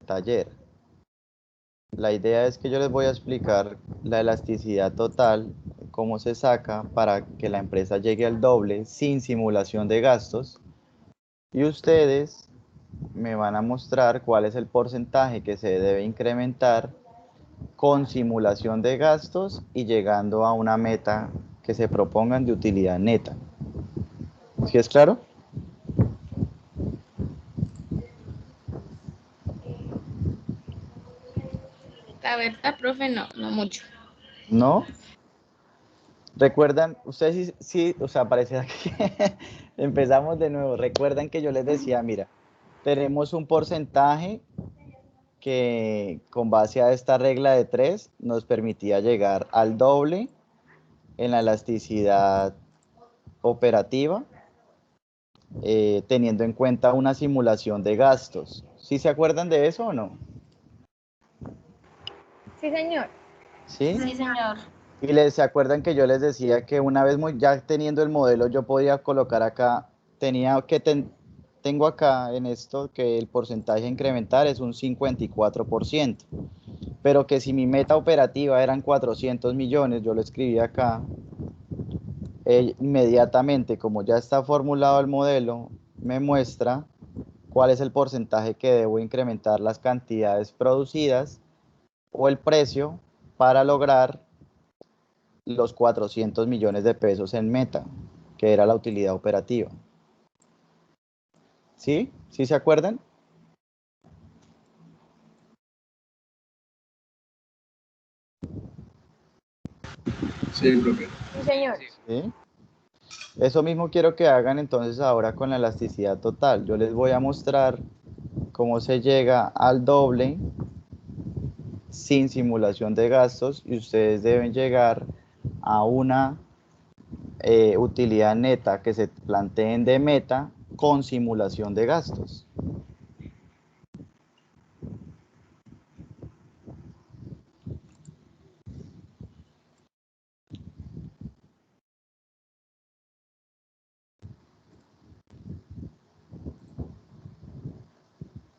taller. La idea es que yo les voy a explicar la elasticidad total, cómo se saca para que la empresa llegue al doble sin simulación de gastos, y ustedes me van a mostrar cuál es el porcentaje que se debe incrementar con simulación de gastos y llegando a una meta que se propongan de utilidad neta. ¿Sí es claro? La verdad, profe, no mucho. ¿No? ¿Recuerdan? Ustedes sí, o sea, parecía que empezamos de nuevo. ¿Recuerdan que yo les decía, mira, tenemos un porcentaje que con base a esta regla de 3 nos permitía llegar al doble en la elasticidad operativa, teniendo en cuenta una simulación de gastos? ¿Sí se acuerdan de eso o no? Sí, señor. ¿Sí? Sí, señor. Y se acuerdan que yo les decía que una vez ya teniendo el modelo yo podía colocar acá, tengo acá en esto que el porcentaje a incrementar es un 54%, pero que si mi meta operativa eran 400 millones, yo lo escribí acá, inmediatamente como ya está formulado el modelo, me muestra cuál es el porcentaje que debo incrementar las cantidades producidas o el precio para lograr los 400 millones de pesos en meta, que era la utilidad operativa. ¿Sí? ¿Sí se acuerdan? Sí, profe. Sí, señor. ¿Sí? Eso mismo quiero que hagan entonces ahora con la elasticidad total. Yo les voy a mostrar cómo se llega al doble sin simulación de gastos y ustedes deben llegar a una utilidad neta que se planteen de meta con simulación de gastos.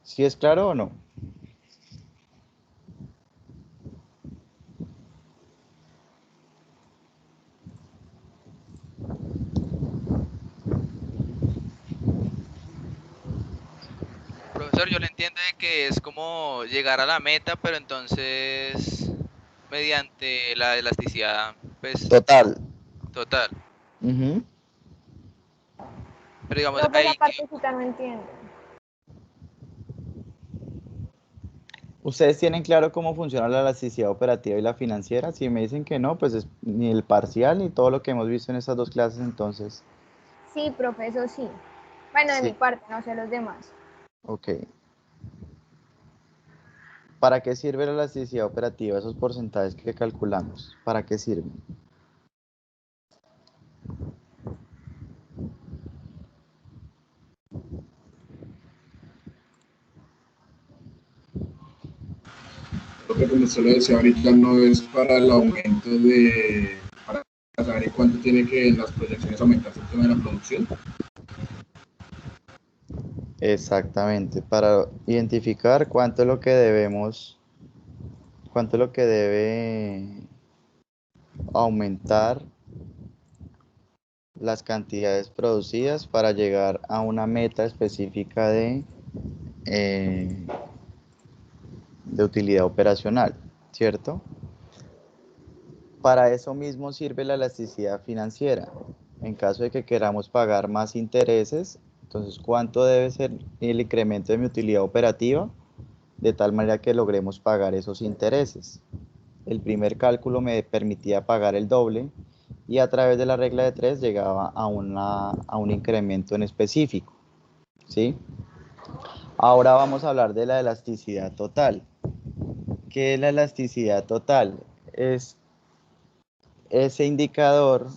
¿Sí es claro o no? Profesor, yo le entiendo de que es como llegar a la meta, pero entonces mediante la elasticidad, pues, Total. total. Uh-huh. Pero digamos, Profe, esa partecita no entiendo. ¿Ustedes tienen claro cómo funciona la elasticidad operativa y la financiera? Si me dicen que no, pues ni el parcial ni todo lo que hemos visto en estas dos clases, entonces. Sí, profe, eso sí. Bueno, de mi Sí, parte, no sé los demás. ok. ¿Para qué sirve la elasticidad operativa, esos porcentajes que calculamos? ¿Para qué sirven? Profe, como usted lo decía ahorita, no es para el aumento de, para saber cuánto tiene que en las proyecciones aumentarse el tema de la producción. Exactamente, para identificar cuánto es lo que debemos, cuánto es lo que debe aumentar las cantidades producidas para llegar a una meta específica eh, de utilidad operacional, ¿cierto? Para eso mismo sirve la elasticidad financiera. En caso de que queramos pagar más intereses, entonces, ¿cuánto debe ser el incremento de mi utilidad operativa? De tal manera que logremos pagar esos intereses. El primer cálculo me permitía pagar el doble y a través de la regla de 3 llegaba a un incremento en específico, ¿sí? Ahora vamos a hablar de la elasticidad total. ¿Qué es la elasticidad total? Es ese indicador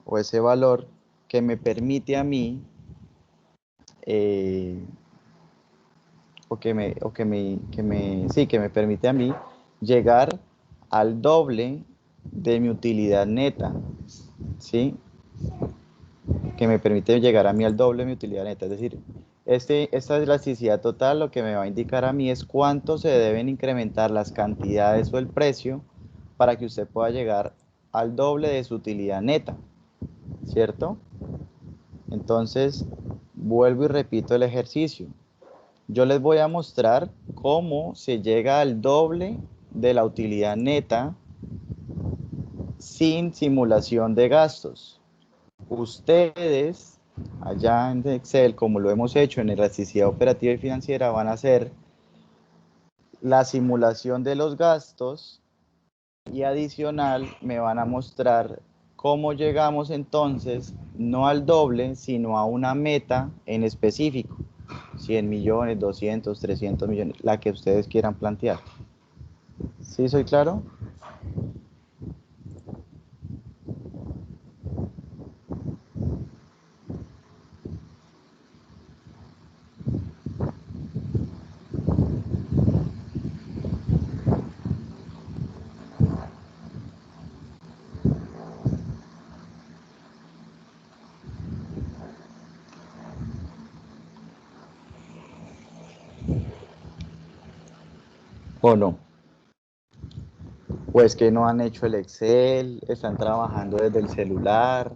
o ese valor que me permite a mí que me permite a mí llegar al doble de mi utilidad neta, ¿sí? Que me permite llegar a mí al doble de mi utilidad neta, es decir, Esta elasticidad total lo que me va a indicar a mí es cuánto se deben incrementar las cantidades o el precio para que usted pueda llegar al doble de su utilidad neta, ¿cierto? Entonces, vuelvo y repito el ejercicio. Yo les voy a mostrar cómo se llega al doble de la utilidad neta sin simulación de gastos. Ustedes, allá en Excel, como lo hemos hecho en elasticidad operativa y financiera, van a hacer la simulación de los gastos y adicional me van a mostrar cómo llegamos entonces no al doble, sino a una meta en específico. 100 millones, 200, 300 millones, la que ustedes quieran plantear. ¿Sí soy claro? ¿O no? Pues que no han hecho el Excel, están trabajando desde el celular,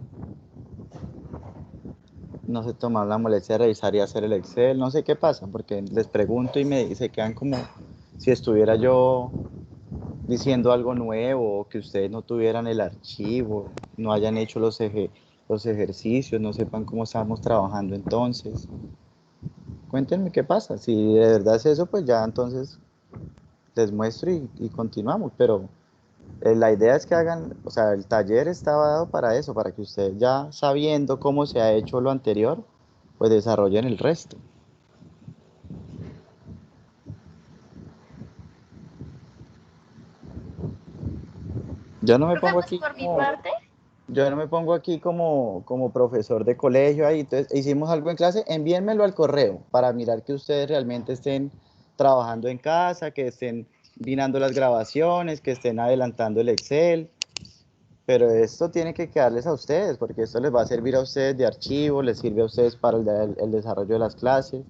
no se toman la molestia de revisar y hacer el Excel, no sé qué pasa, porque les pregunto y se quedan como si estuviera yo diciendo algo nuevo, o que ustedes no tuvieran el archivo, no hayan hecho los ejercicios, no sepan cómo estamos trabajando entonces. Cuéntenme qué pasa, si de verdad es eso, pues ya entonces les muestro y continuamos, pero la idea es que hagan, o sea, el taller estaba dado para eso, para que ustedes ya sabiendo cómo se ha hecho lo anterior, pues desarrollen el resto. Yo no me Profe, pongo pues aquí por mi como, parte, yo no me pongo aquí como profesor de colegio ahí, entonces hicimos algo en clase, envíenmelo al correo para mirar que ustedes realmente estén trabajando en casa, que estén vinando las grabaciones, que estén adelantando el Excel. Pero esto tiene que quedarles a ustedes, porque esto les va a servir a ustedes de archivo, les sirve a ustedes para el desarrollo de las clases.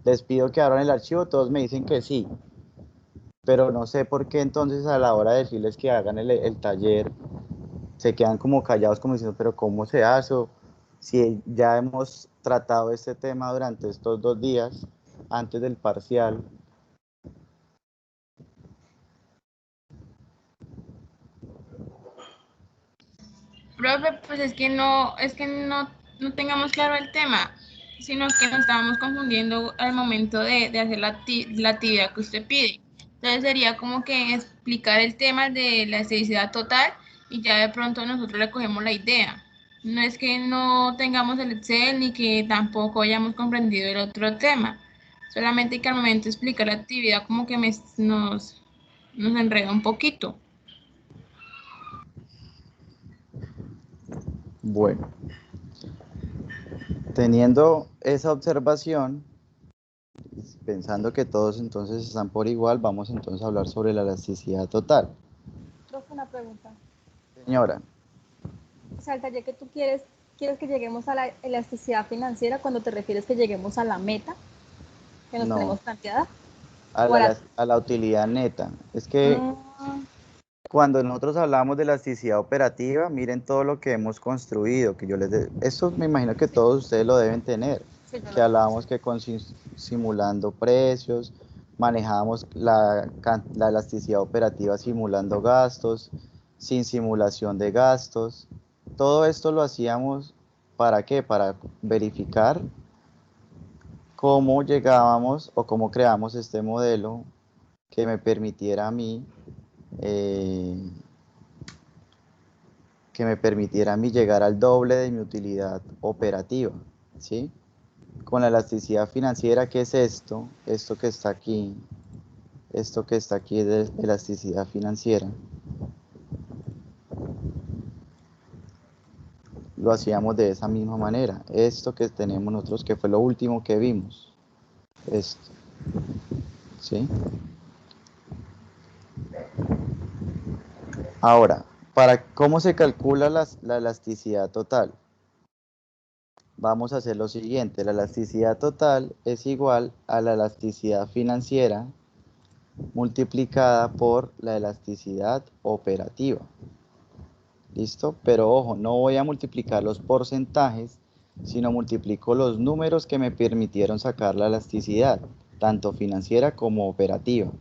Les pido que abran el archivo, todos me dicen que sí, pero no sé por qué entonces a la hora de decirles que hagan el taller, se quedan como callados, como diciendo, pero ¿cómo se hace? O si ya hemos tratado este tema durante estos 2 días, antes del parcial. profe, pues es que no tengamos claro el tema, sino que nos estábamos confundiendo al momento de hacer la actividad que usted pide. Entonces sería como que explicar el tema de la esteticidad total y ya de pronto nosotros le cogemos la idea. No es que no tengamos el Excel ni que tampoco hayamos comprendido el otro tema. Solamente que al momento de explicar la actividad como que nos enreda un poquito. Bueno, teniendo esa observación, pensando que todos entonces están por igual, vamos entonces a hablar sobre la elasticidad total. Profe, una pregunta. Señora, O sea, el taller que tú quieres que lleguemos a la elasticidad financiera cuando te refieres que lleguemos a la meta que nos no, tenemos planteada. a O a la... a la utilidad neta. Es que Mm, cuando nosotros hablamos de elasticidad operativa, miren todo lo que hemos construido, que esto me imagino que todos ustedes lo deben tener, sí, yo que lo tengo. hablábamos que simulando precios, manejábamos la elasticidad operativa simulando gastos, sin simulación de gastos. Todo esto lo hacíamos, ¿para qué? Para verificar cómo llegábamos o cómo creamos este modelo que me permitiera a mí eh, llegar al doble de mi utilidad operativa, ¿sí? Con la elasticidad financiera, ¿qué es esto? Esto que está aquí, esto que está aquí es de elasticidad financiera. Lo hacíamos de esa misma manera. Esto que tenemos nosotros, que fue lo último que vimos, esto, ¿sí? Ahora, ¿cómo se calcula la elasticidad total? vamos a hacer lo siguiente. La elasticidad total es igual a la elasticidad financiera multiplicada por la elasticidad operativa. ¿Listo? Pero ojo, no voy a multiplicar los porcentajes, sino multiplico los números que me permitieron sacar la elasticidad, tanto financiera como operativa.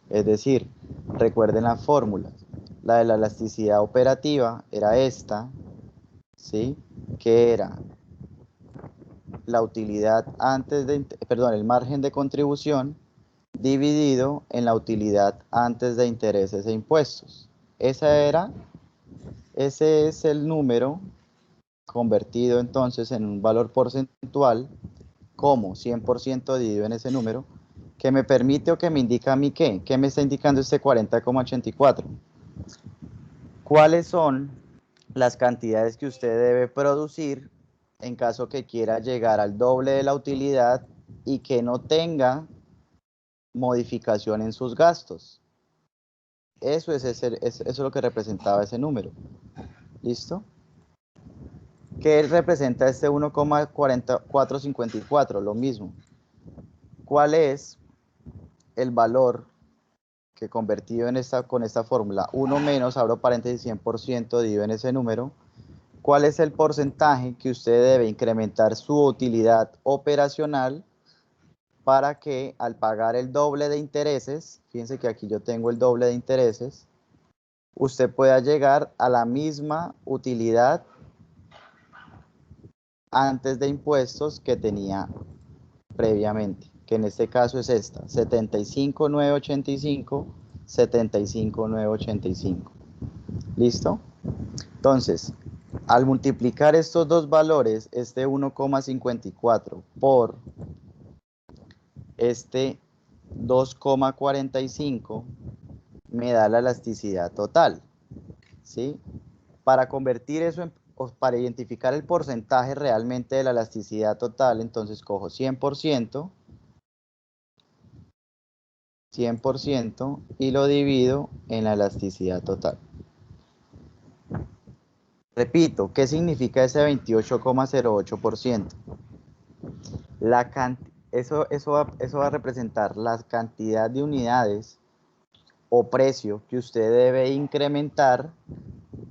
Es decir, recuerden las fórmulas. La de la elasticidad operativa era esta, ¿sí? Que era la utilidad antes de, perdón, el margen de contribución dividido en la utilidad antes de intereses e impuestos. Ese es el número convertido entonces en un valor porcentual, como 100% dividido en ese número, que me permite o que me indica a mí ¿qué me está indicando este 40,84? ¿Cuáles son las cantidades que usted debe producir en caso que quiera llegar al doble de la utilidad y que no tenga modificación en sus gastos? Eso es lo que representaba ese número. ¿Listo? ¿Qué representa este 1,4454? Lo mismo. ¿Cuál es el valor que convertido en con esta fórmula? 1 menos, abro paréntesis, 100% dividido en ese número. ¿Cuál es el porcentaje que usted debe incrementar su utilidad operacional para que al pagar el doble de intereses, fíjense que aquí yo tengo el doble de intereses, usted pueda llegar a la misma utilidad antes de impuestos que tenía previamente, que en este caso es esta, 75,985, 75,985. ¿Listo? Entonces, al multiplicar estos dos valores, este 1,54 por este 2,45, me da la elasticidad total, ¿sí? Para convertir eso o para identificar el porcentaje realmente de la elasticidad total, entonces cojo 100% y lo divido en la elasticidad total. Repito, ¿qué significa ese 28,08%? Eso va a representar la cantidad de unidades o precio que usted debe incrementar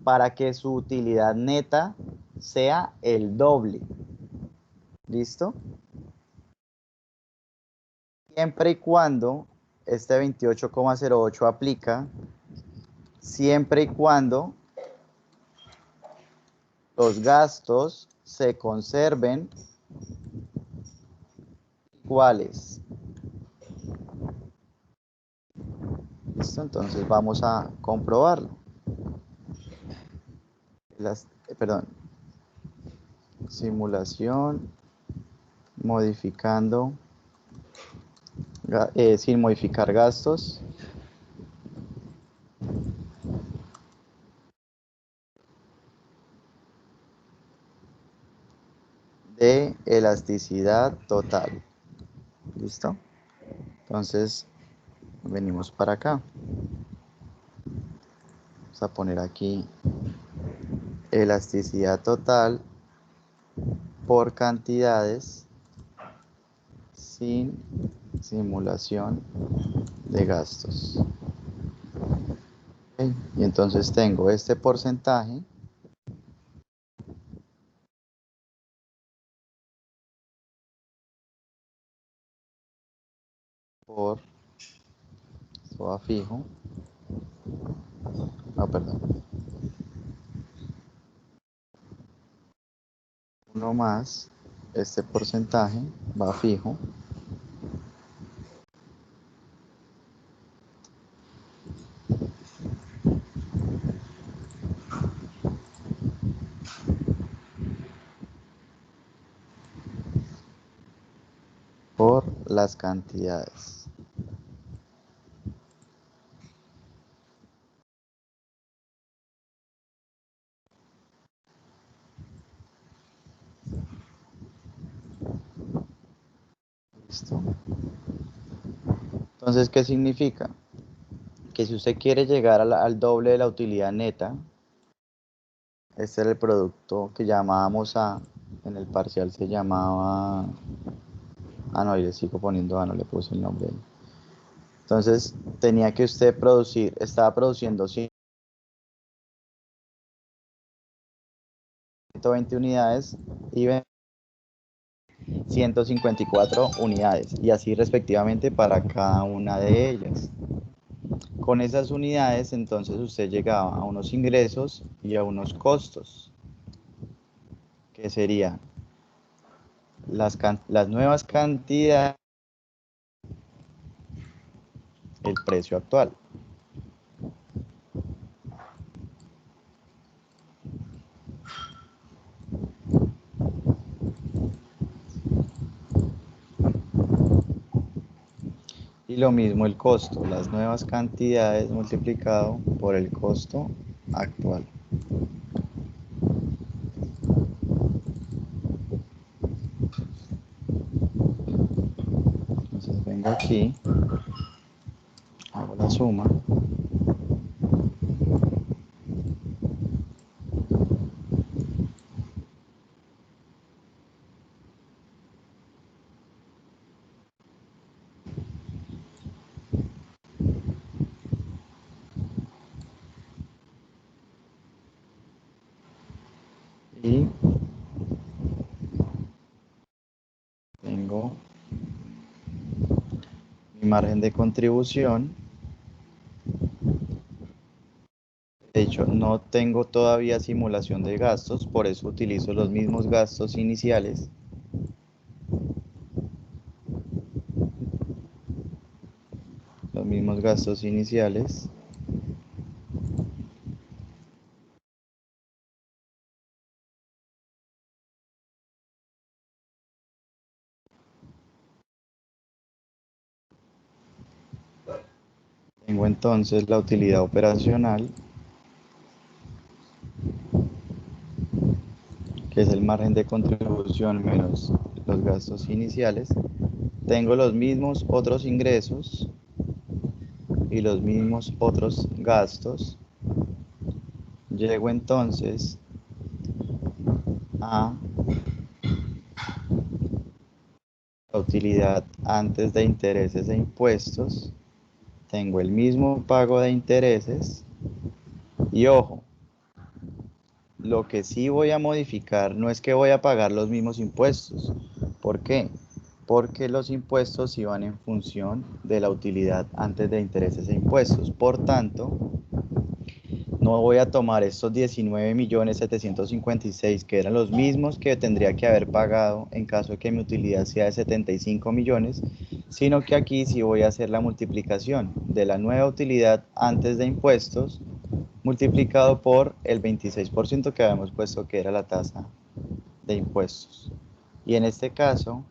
para que su utilidad neta sea el doble. ¿Listo? Siempre y cuando este 28,08 aplica, siempre y cuando los gastos se conserven iguales. ¿Listo? Entonces vamos a comprobarlo. Simulación, modificando, sin modificar gastos. De elasticidad total. ¿Listo? Entonces, venimos para acá. Vamos a poner aquí elasticidad total por cantidades sin simulación de gastos. ¿Okay? Y entonces tengo este porcentaje por, esto va fijo, no, perdón, 1 más este porcentaje va fijo por las cantidades. ¿Listo? Entonces, ¿qué significa? Que si usted quiere llegar al doble de la utilidad neta, este era el producto que llamábamos A, En el parcial se llamaba... Ah, no, y le sigo poniendo, no le puse el nombre ahí. Entonces, tenía que usted producir, estaba produciendo 120 unidades y 154 unidades, y así respectivamente para cada una de ellas. Con esas unidades, entonces usted llegaba a unos ingresos y a unos costos, que serían las nuevas cantidades, el precio actual. Y lo mismo el costo, las nuevas cantidades multiplicado por el costo actual. Entonces vengo aquí, hago la suma. Y tengo mi margen de contribución. De hecho, no tengo todavía simulación de gastos, por eso utilizo los mismos gastos iniciales. Los mismos gastos iniciales. Tengo entonces la utilidad operacional, que es el margen de contribución menos los gastos iniciales. Tengo los mismos otros ingresos y los mismos otros gastos. Llego entonces a la utilidad antes de intereses e impuestos. Tengo el mismo pago de intereses y ojo, lo que sí voy a modificar no es que voy a pagar los mismos impuestos. ¿Por qué? Porque los impuestos iban en función de la utilidad antes de intereses e impuestos. Por tanto, no voy a tomar estos 19.756.000 que eran los mismos que tendría que haber pagado en caso de que mi utilidad sea de 75 millones, sino que aquí sí voy a hacer la multiplicación de la nueva utilidad antes de impuestos multiplicado por el 26% que habíamos puesto que era la tasa de impuestos. Y en este caso,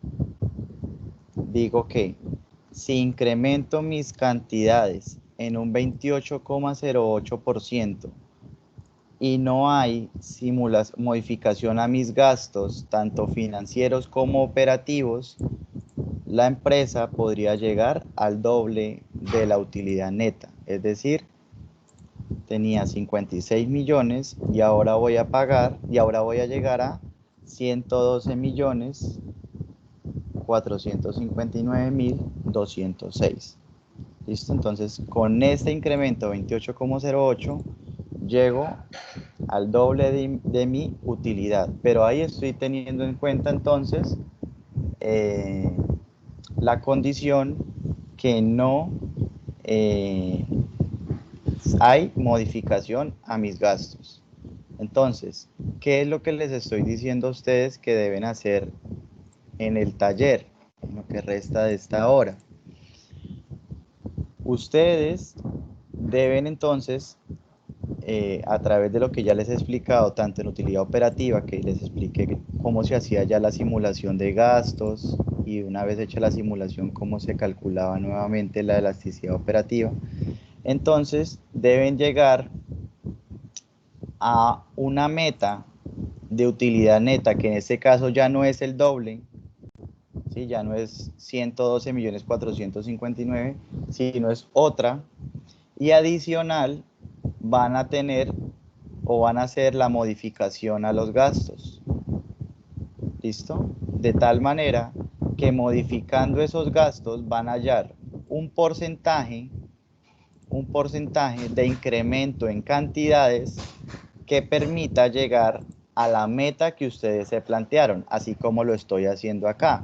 digo que si incremento mis cantidades en un 28,08% y no hay modificación a mis gastos, tanto financieros como operativos, la empresa podría llegar al doble de la utilidad neta. Es decir, tenía 56 millones y ahora voy a llegar a 112.459.206. ¿Listo? Entonces, con este incremento 28,08 llego al doble de mi utilidad. Pero ahí estoy teniendo en cuenta entonces la condición que no hay modificación a mis gastos. Entonces, ¿qué es lo que les estoy diciendo a ustedes que deben hacer en el taller, en lo que resta de esta hora? Ustedes deben entonces, a través de lo que ya les he explicado, tanto en utilidad operativa, que les expliqué cómo se hacía ya la simulación de gastos, y una vez hecha la simulación, cómo se calculaba nuevamente la elasticidad operativa, entonces deben llegar a una meta de utilidad neta, que en este caso ya no es el doble, ¿sí? Ya no es 112.459.000, sino es otra, y adicional van a tener o van a hacer la modificación a los gastos. ¿Listo? De tal manera que modificando esos gastos van a hallar un porcentaje de incremento en cantidades que permita llegar a la meta que ustedes se plantearon, así como lo estoy haciendo acá,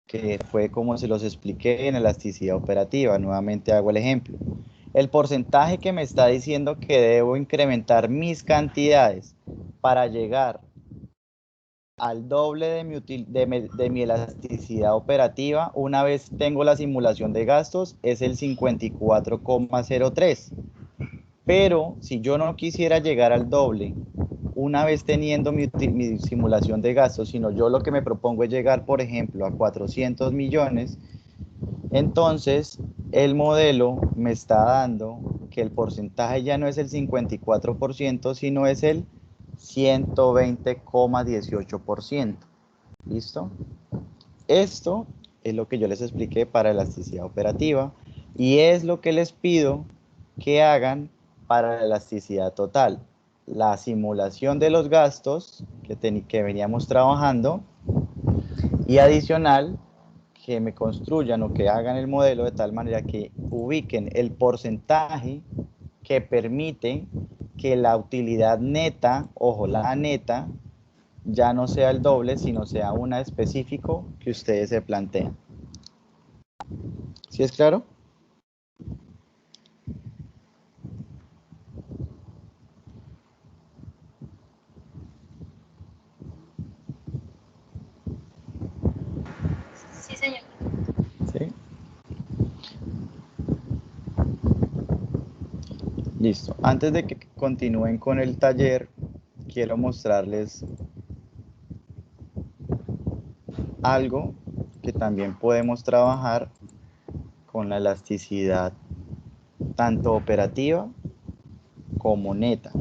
que fue como se los expliqué en elasticidad operativa. Nuevamente hago el ejemplo. El porcentaje que me está diciendo que debo incrementar mis cantidades para llegar al doble de mi elasticidad operativa, una vez tengo la simulación de gastos, es el 54,03. Pero si yo no quisiera llegar al doble, una vez teniendo mi simulación de gastos, sino yo lo que me propongo es llegar, por ejemplo, a 400 millones, entonces el modelo me está dando que el porcentaje ya no es el 54%, sino es el 120,18%. ¿Listo? Esto es lo que yo les expliqué para elasticidad operativa y es lo que les pido que hagan para la elasticidad total. La simulación de los gastos que veníamos trabajando y adicional que me construyan o que hagan el modelo de tal manera que ubiquen el porcentaje que permite que la utilidad neta, ojo, la neta, ya no sea el doble, sino sea una específico que ustedes se plantean. ¿Sí es claro? Sí, señor. ¿Sí? Listo. Antes de que continúen con el taller, quiero mostrarles algo que también podemos trabajar con la elasticidad tanto operativa como neta,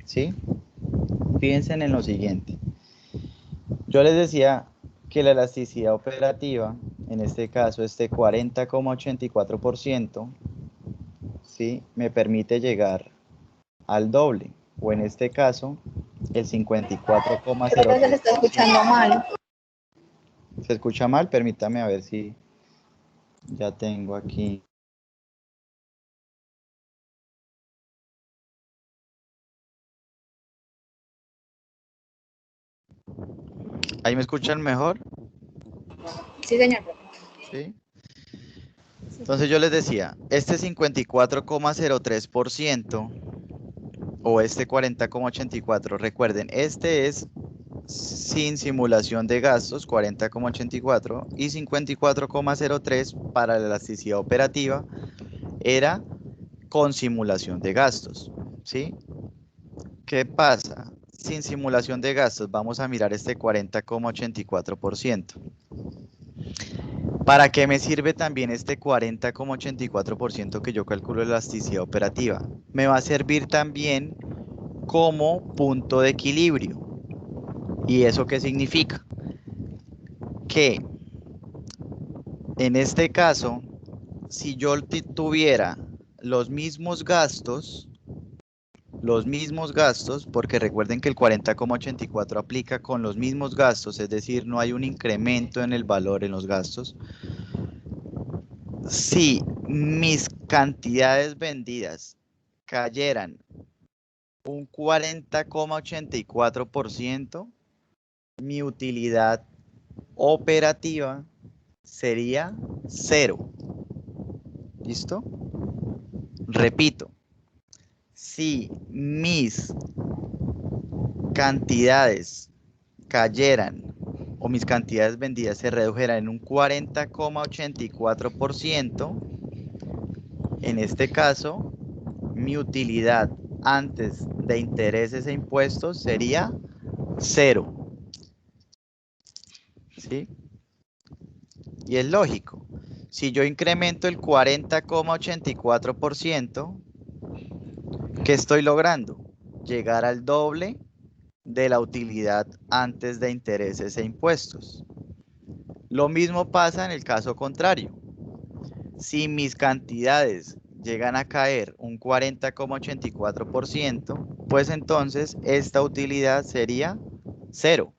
¿sí? Fíjense en lo siguiente. Yo les decía que la elasticidad operativa, en este caso este 40,84%, ¿sí? Me permite llegar al doble, o en este caso, el 54,03%. Creo que se le está escuchando mal. ¿Se escucha mal? Permítame a ver si ya tengo aquí. ¿Ahí me escuchan mejor? Sí, señor. ¿Sí? Entonces yo les decía, este 54,03% o este 40,84%, recuerden, este es sin simulación de gastos, 40,84, y 54,03 para la elasticidad operativa era con simulación de gastos, ¿sí? ¿Qué pasa? Sin simulación de gastos, vamos a mirar este 40,84%. ¿Para qué me sirve también este 40,84% que yo calculo de elasticidad operativa? Me va a servir también como punto de equilibrio. ¿Y eso qué significa? Que en este caso, si yo tuviera los mismos gastos, porque recuerden que el 40,84 aplica con los mismos gastos, es decir, no hay un incremento en el valor en los gastos. Si mis cantidades vendidas cayeran un 40,84%, mi utilidad operativa sería 0. ¿Listo? Repito, si mis cantidades cayeran o mis cantidades vendidas se redujeran en un 40,84%, en este caso, mi utilidad antes de intereses e impuestos sería 0. ¿Sí? Y es lógico. Si yo incremento el 40,84%, ¿qué estoy logrando? Llegar al doble de la utilidad antes de intereses e impuestos. Lo mismo pasa en el caso contrario. Si mis cantidades llegan a caer un 40,84%, pues entonces esta utilidad sería 0.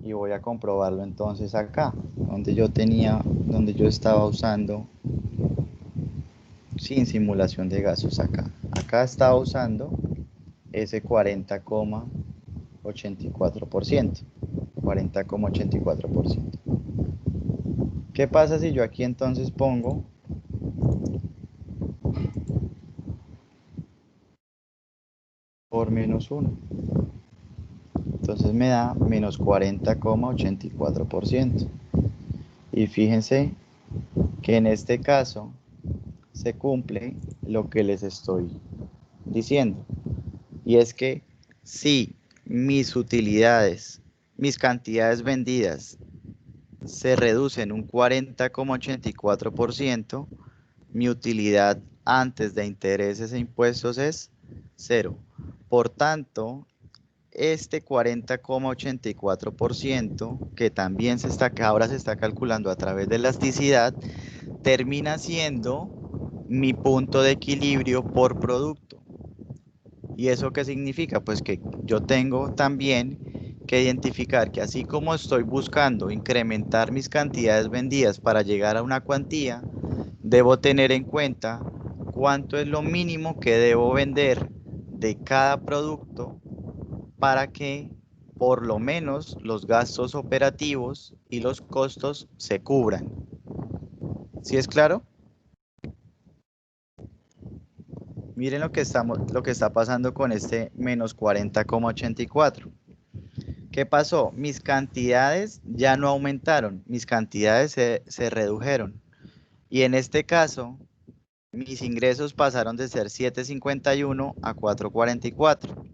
y voy a comprobarlo entonces acá, donde yo estaba usando sin simulación de gastos acá. Acá estaba usando ese 40,84%. 40,84%. ¿Qué pasa si yo aquí entonces pongo por menos 1? Entonces me da menos 40,84%. Y fíjense que en este caso se cumple lo que les estoy diciendo. Y es que si mis utilidades, mis cantidades vendidas se reducen un 40,84%, mi utilidad antes de intereses e impuestos es 0. Por tanto, este 40,84% que también ahora se está calculando a través de elasticidad, termina siendo mi punto de equilibrio por producto. ¿Y eso qué significa? Pues que yo tengo también que identificar que así como estoy buscando incrementar mis cantidades vendidas para llegar a una cuantía, debo tener en cuenta cuánto es lo mínimo que debo vender de cada producto para que por lo menos los gastos operativos y los costos se cubran. ¿Sí es claro? Miren lo que está pasando con este menos 40,84. ¿Qué pasó? Mis cantidades ya no aumentaron, mis cantidades se redujeron. Y en este caso, mis ingresos pasaron de ser 751 a 444.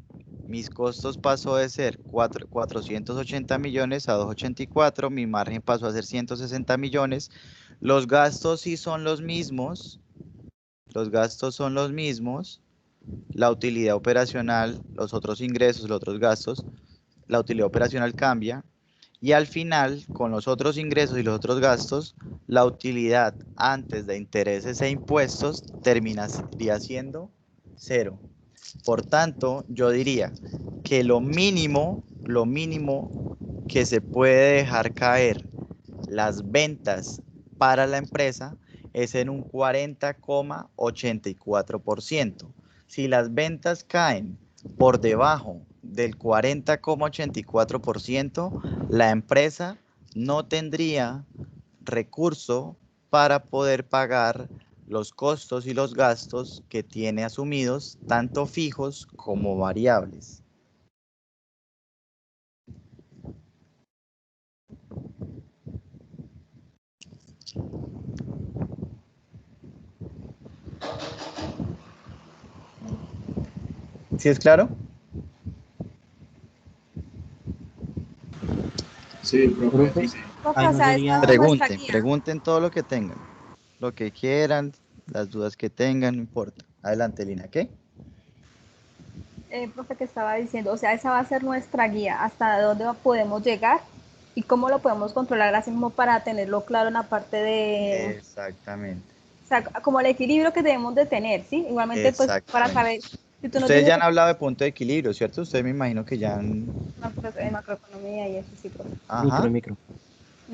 Mis costos pasó de ser 480 millones a 284. Mi margen pasó a ser 160 millones. Los gastos sí son los mismos. Los gastos son los mismos. La utilidad operacional, los otros ingresos, los otros gastos, la utilidad operacional cambia. Y al final, con los otros ingresos y los otros gastos, la utilidad antes de intereses e impuestos terminaría siendo 0. Por tanto, yo diría que lo mínimo que se puede dejar caer las ventas para la empresa es en un 40,84%. Si las ventas caen por debajo del 40,84%, la empresa no tendría recurso para poder pagar los costos y los gastos que tiene asumidos, tanto fijos como variables. ¿Sí es claro? Sí, profe. Sí. O sea, esta es nuestra guía. Pregunten todo lo que tengan, lo que quieran, las dudas que tengan, no importa. Adelante, Lina, ¿qué? Profe, que estaba diciendo, o sea, esa va a ser nuestra guía, hasta dónde podemos llegar y cómo lo podemos controlar, así como para tenerlo claro en la parte de... Exactamente. O sea, como el equilibrio que debemos de tener, ¿sí? Igualmente, pues, para saber... Si tú Ustedes ya han hablado de punto de equilibrio, ¿cierto? Ustedes me imagino que ya han... macroeconomía y eso, sí, profe. Ajá. Micro.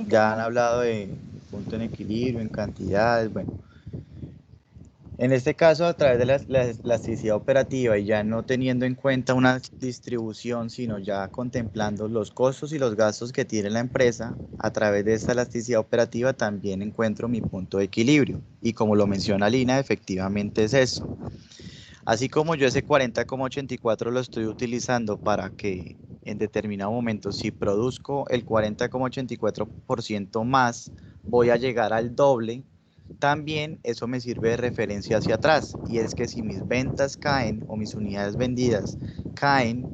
Ya han hablado de punto en equilibrio, en cantidades, bueno. En este caso, a través de la elasticidad operativa y ya no teniendo en cuenta una distribución, sino ya contemplando los costos y los gastos que tiene la empresa, a través de esta elasticidad operativa también encuentro mi punto de equilibrio. Y como lo menciona Lina, efectivamente es eso. Así como yo ese 40,84 lo estoy utilizando para que en determinado momento, si produzco el 40,84% más, voy a llegar al doble. También eso me sirve de referencia hacia atrás, y es que si mis ventas caen o mis unidades vendidas caen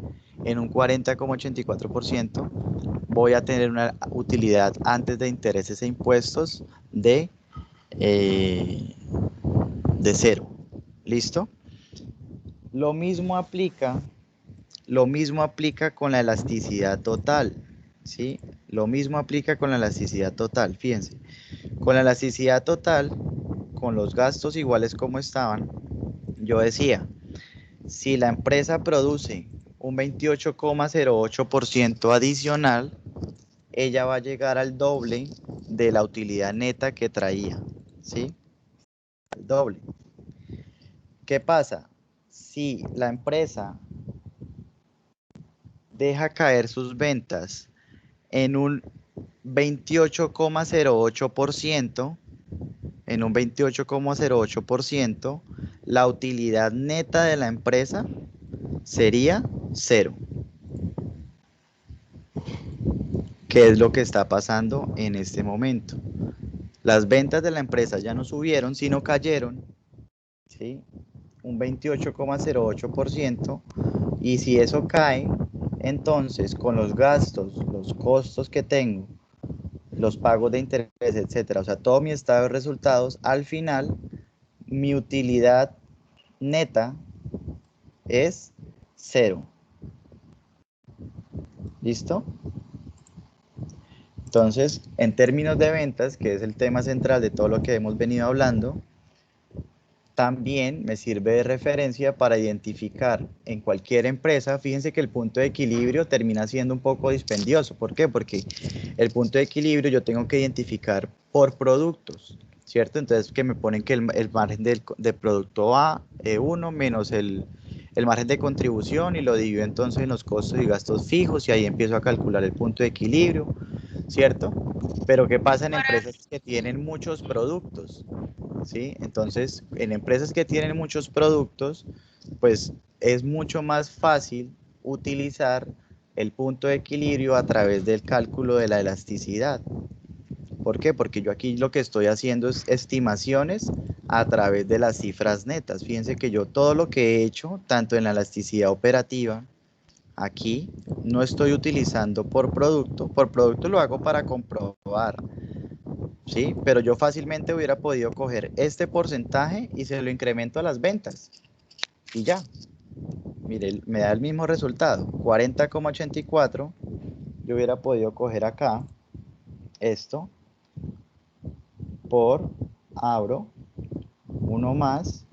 en un 40,84%, voy a tener una utilidad antes de intereses e impuestos de 0. ¿Listo? Lo mismo aplica con la elasticidad total, ¿sí? Lo mismo aplica con la elasticidad total, fíjense. Con la elasticidad total, con los gastos iguales como estaban, yo decía, si la empresa produce un 28,08% adicional, ella va a llegar al doble de la utilidad neta que traía, ¿sí? Al doble. ¿Qué pasa? Si la empresa deja caer sus ventas en un 28,08%, la utilidad neta de la empresa sería 0. ¿Qué es lo que está pasando en este momento? Las ventas de la empresa ya no subieron, sino cayeron, ¿sí? Un 28,08%. Y si eso cae, entonces con los gastos, los costos que tengo, los pagos de interés, etcétera, o sea, todo mi estado de resultados, al final, mi utilidad neta es 0. ¿Listo? Entonces, en términos de ventas, que es el tema central de todo lo que hemos venido hablando, también me sirve de referencia para identificar en cualquier empresa. Fíjense que el punto de equilibrio termina siendo un poco dispendioso. ¿Por qué? Porque el punto de equilibrio yo tengo que identificar por productos, ¿cierto? Entonces, que me ponen que el margen de producto A, 1 menos el margen de contribución, y lo divido entonces en los costos y gastos fijos, y ahí empiezo a calcular el punto de equilibrio, ¿cierto? Pero ¿qué pasa en empresas que tienen muchos productos? ¿Sí? Entonces, en empresas que tienen muchos productos, pues es mucho más fácil utilizar el punto de equilibrio a través del cálculo de la elasticidad. ¿Por qué? Porque yo aquí lo que estoy haciendo es estimaciones a través de las cifras netas. Fíjense que yo todo lo que he hecho, tanto en la elasticidad operativa, aquí no estoy utilizando por producto lo hago para comprobar, ¿sí? Pero yo fácilmente hubiera podido coger este porcentaje y se lo incremento a las ventas. Y ya. Mire, me da el mismo resultado. 40,84. Yo hubiera podido coger acá esto por, abro, 1 más,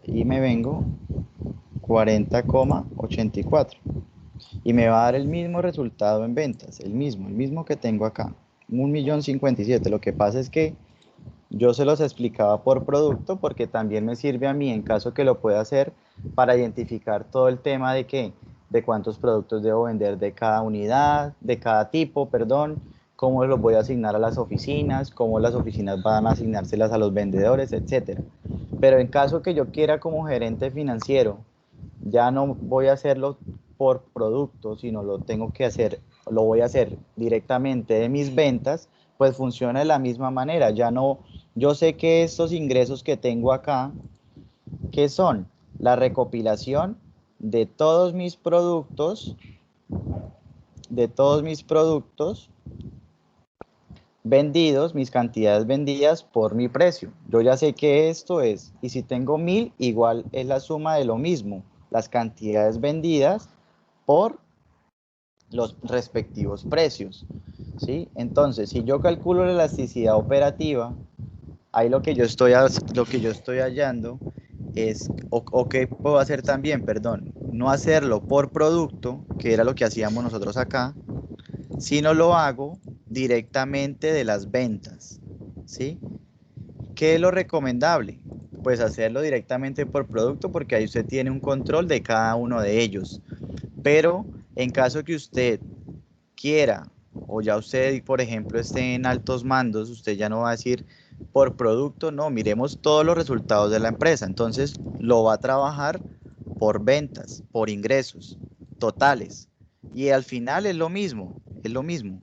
y me vengo 40,84. Y me va a dar el mismo resultado en ventas. El mismo que tengo acá. 1.057.000. Lo que pasa es que yo se los explicaba por producto porque también me sirve a mí, en caso que lo pueda hacer, para identificar todo el tema de cuántos productos debo vender de cada unidad, de cada tipo, perdón, cómo los voy a asignar a las oficinas, cómo las oficinas van a asignárselas a los vendedores, etcétera. Pero en caso que yo quiera como gerente financiero, ya no voy a hacerlo por producto, sino lo voy a hacer directamente de mis ventas, pues funciona de la misma manera. Ya no, yo sé que estos ingresos que tengo acá, ¿qué son? La recopilación de todos mis productos, vendidos, mis cantidades vendidas por mi precio. Yo ya sé que esto es, y si tengo 1.000, igual es la suma de lo mismo, las cantidades vendidas por los respectivos precios, ¿sí? Entonces, si yo calculo la elasticidad operativa, ahí lo que yo estoy hallando es, o que puedo hacer también, perdón, no hacerlo por producto, que era lo que hacíamos nosotros acá, sino lo hago directamente de las ventas, ¿sí? ¿Qué es lo recomendable? Pues hacerlo directamente por producto, porque ahí usted tiene un control de cada uno de ellos. Pero en caso que usted quiera, o ya usted, por ejemplo, esté en altos mandos, usted ya no va a decir por producto, no, miremos todos los resultados de la empresa. Entonces lo va a trabajar por ventas, por ingresos totales. Y al final es lo mismo, es lo mismo.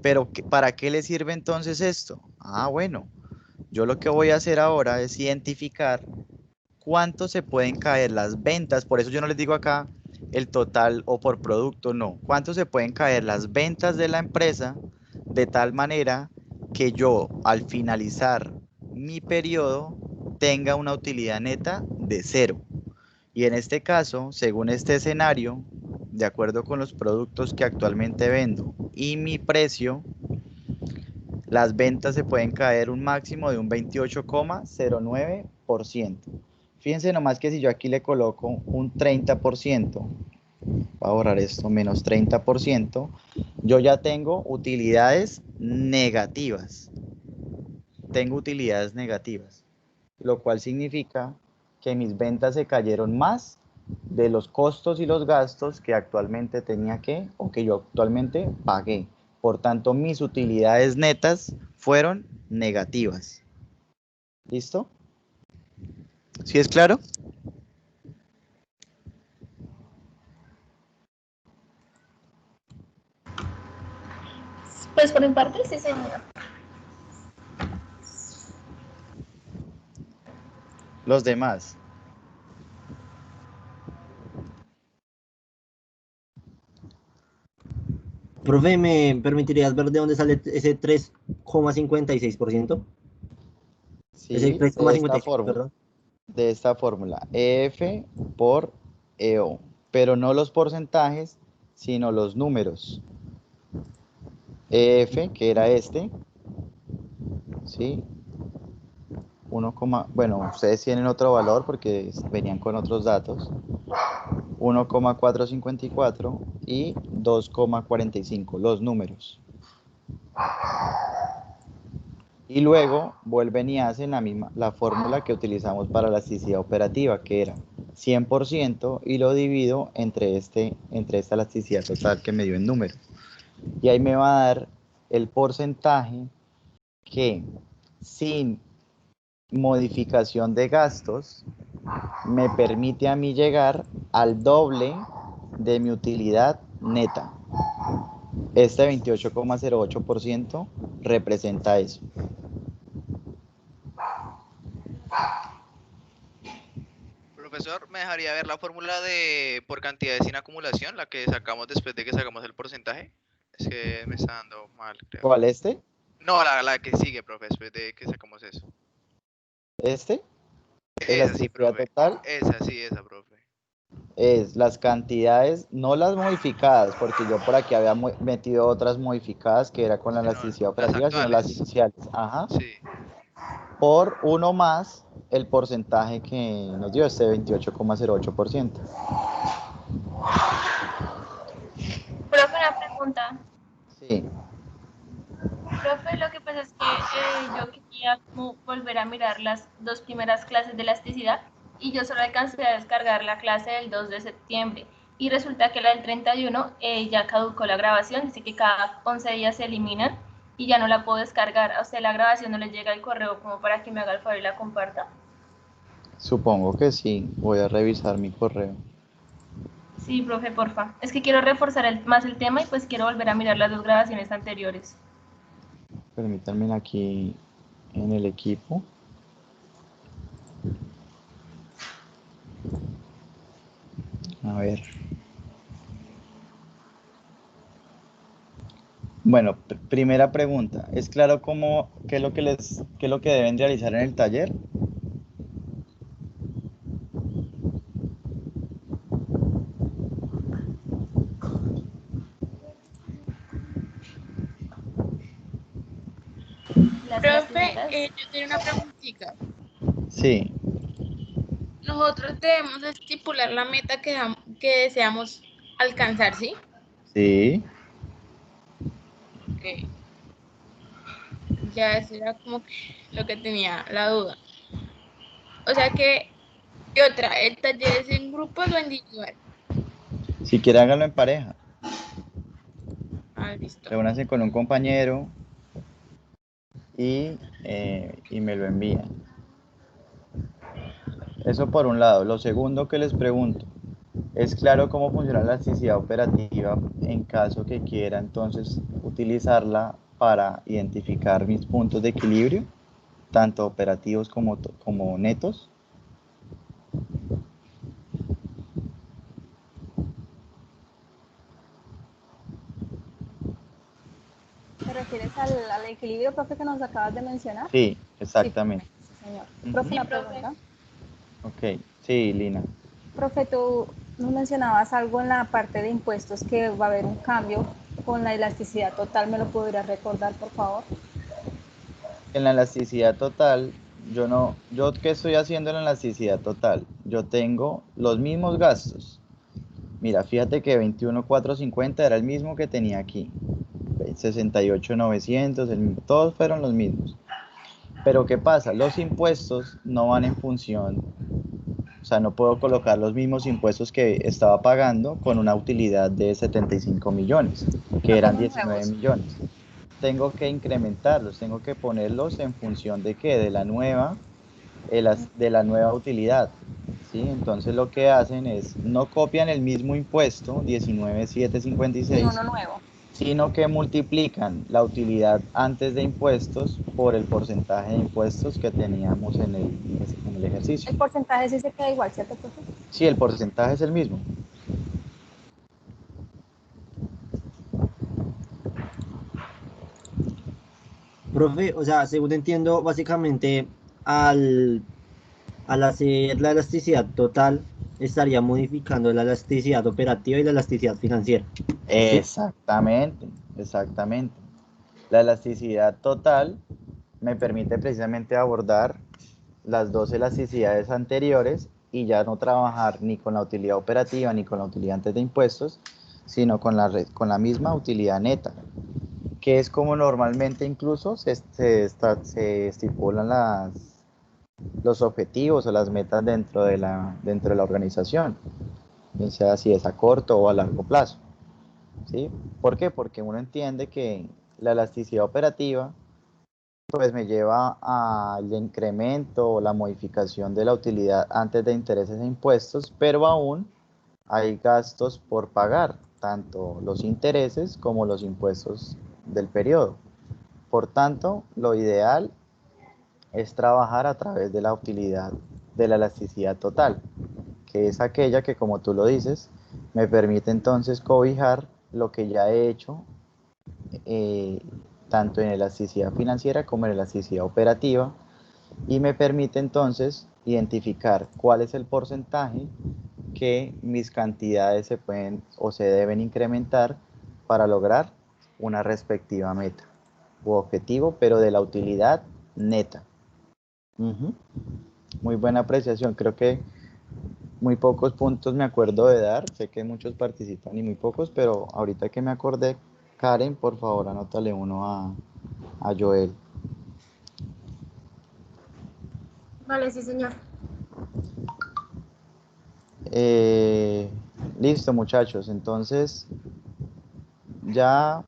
Pero ¿para qué le sirve entonces esto? Ah, bueno, yo lo que voy a hacer ahora es identificar cuánto se pueden caer las ventas. Por eso yo no les digo acá el total o por producto, no. Cuánto se pueden caer las ventas de la empresa de tal manera que yo al finalizar mi periodo tenga una utilidad neta de 0. Y en este caso, según este escenario, de acuerdo con los productos que actualmente vendo y mi precio, las ventas se pueden caer un máximo de un 28,09%. Fíjense nomás que si yo aquí le coloco un 30%, a borrar esto, menos 30%, yo ya tengo utilidades negativas. Tengo utilidades negativas, lo cual significa que mis ventas se cayeron más de los costos y los gastos que actualmente tenía que, o que yo actualmente pagué. Por tanto, mis utilidades netas fueron negativas. ¿Listo? ¿Sí es claro? Pues por mi parte, sí, señor. Los demás. Profe, ¿me permitirías ver de dónde sale ese 3,56%? Ese Sí, de esta 3,56, fórmula. perdón. De esta fórmula. EF por EO. Pero no los porcentajes, sino los números. EF, que era este. ¿Sí? Bueno, ustedes tienen otro valor porque venían con otros datos. 1,454 y 2,45, los números. Y luego vuelven y hacen la fórmula que utilizamos para la elasticidad operativa, que era 100%, y lo divido entre esta elasticidad total que me dio en número. Y ahí me va a dar el porcentaje que sin modificación de gastos me permite a mí llegar al doble de mi utilidad neta. Este 28,08% representa eso. Profesor, ¿me dejaría ver la fórmula de por cantidades sin acumulación, la que sacamos después de que sacamos el porcentaje? Es que me está dando mal, creo. ¿Cuál este? No, la que sigue, profe, después de que sacamos eso. ¿Este? Esa sí, Elasticidad profe. total Esa sí, esa, profe. es las cantidades, no las modificadas, porque yo por aquí había metido otras modificadas que era con la No, elasticidad las operativa, sino las actuales. iniciales. Ajá. Sí. Por uno más el porcentaje que nos dio este 28,08%. Profe, una pregunta. Sí. Profe, lo que pasa es que yo quería como volver a mirar las dos primeras clases de elasticidad y yo solo alcancé a descargar la clase del 2 de septiembre y resulta que la del 31 ya caducó la grabación, dice que cada 11 días se eliminan y ya no la puedo descargar. A usted la grabación no le llega el correo como para que me haga el favor y la comparta. Supongo que sí. Voy a revisar mi correo. Sí, profe, porfa. Es que quiero reforzar más el tema y pues quiero volver a mirar las dos grabaciones anteriores. Permítanme aquí en el equipo. A ver. Bueno, primera pregunta. ¿Es claro qué es lo qué es lo que deben realizar en el taller? Profe, yo tengo una preguntita. Sí. Nosotros debemos estipular la meta que deseamos alcanzar, ¿sí? Sí. Ok. Ya eso era como que lo que tenía la duda. O sea que, ¿y otra? ¿El taller es en grupos o individual? Si quiere háganlo en pareja. Ah, listo. Reúnanse con un compañero y me lo envían. Eso por un lado. Lo segundo que les pregunto, ¿es claro cómo funciona la elasticidad operativa en caso que quiera entonces utilizarla para identificar mis puntos de equilibrio, tanto operativos como netos? ¿Te refieres al equilibrio, profe, que nos acabas de mencionar? Sí, Sí, exactamente. sí, señor. Ujú. Profe, una Sí, profe. pregunta. Ok, sí, Lina. Profe, tú nos mencionabas algo en la parte de impuestos que va a haber un cambio con la elasticidad total. ¿Me lo podrías recordar, por favor? En la elasticidad total, ¿yo qué estoy haciendo en la elasticidad total? Yo tengo los mismos gastos, Mira, fíjate que 21,450 era el mismo que tenía aquí. 68,900, todos fueron los mismos. Pero ¿qué pasa? Los impuestos no van en función, o sea, no puedo colocar los mismos impuestos que estaba pagando con una utilidad de 75 millones, que eran Somos 19 nuevos. millones. Tengo que incrementarlos, tengo que ponerlos en función de qué, de la nueva utilidad. ¿Sí? Entonces lo que hacen es, no copian el mismo impuesto, Y 19,756, uno nuevo. sino que multiplican la utilidad antes de impuestos por el porcentaje de impuestos que teníamos en el ejercicio. El porcentaje sí se queda igual, ¿cierto, profe? Sí, el porcentaje es el mismo. Profe, o sea, según entiendo, básicamente al hacer la elasticidad total, estaría modificando la elasticidad operativa y la elasticidad financiera. ¿Sí? Exactamente, exactamente. La elasticidad total me permite precisamente abordar las dos elasticidades anteriores y ya no trabajar ni con la utilidad operativa ni con la utilidad antes de impuestos, sino con la misma utilidad neta, que es como normalmente incluso se estipulan los objetivos o las metas dentro de la organización, ya sea si es a corto o a largo plazo. ¿Sí? ¿Por qué? Porque uno entiende que la elasticidad operativa pues me lleva al incremento o la modificación de la utilidad antes de intereses e impuestos, pero aún hay gastos por pagar, tanto los intereses como los impuestos del periodo. Por tanto, lo ideal es trabajar a través de la utilidad de la elasticidad total, que es aquella que, como tú lo dices, me permite entonces cobijar lo que ya he hecho, eh, tanto en elasticidad financiera como en elasticidad operativa, y me permite entonces identificar cuál es el porcentaje que mis cantidades se pueden o se deben incrementar para lograr una respectiva meta u objetivo, pero de la utilidad neta. Ujú. Muy buena apreciación. Creo que muy pocos puntos me acuerdo de dar. Sé que muchos participan y muy pocos, pero ahorita que me acordé, Karen, por favor, anótale uno a Joel. Vale, sí, señor. Eh, Listo, muchachos. Entonces, ya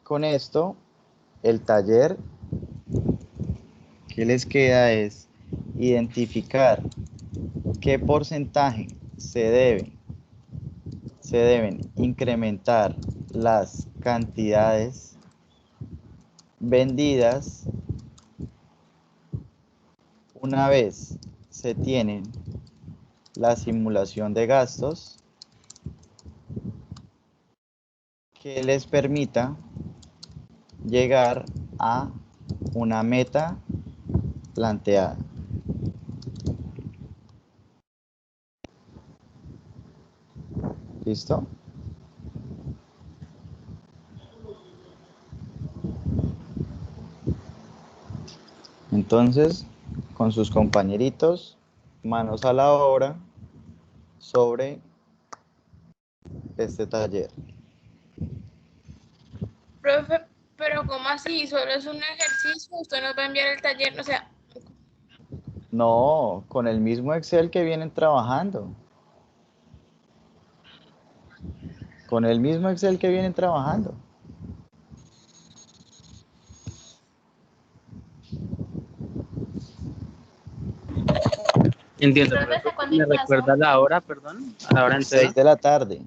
con esto, el taller que les queda es identificar qué porcentaje se deben incrementar las cantidades vendidas una vez se tienen la simulación de gastos que les permita llegar a una meta planteada. ¿Listo? Entonces, con sus compañeritos, manos a la obra sobre este taller. Profe, pero ¿cómo así? Solo es un ejercicio, usted nos va a enviar el taller, o sea, No, con el mismo Excel que vienen trabajando. Con el mismo Excel que vienen trabajando. Entiendo, Profe, pero ¿hasta cuándo hay ¿me clase? recuerda la hora, perdón? A la hora de entrega. 6 de la tarde.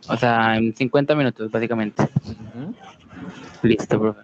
O sea, en 50 minutos, básicamente. Ujú. Listo, profe.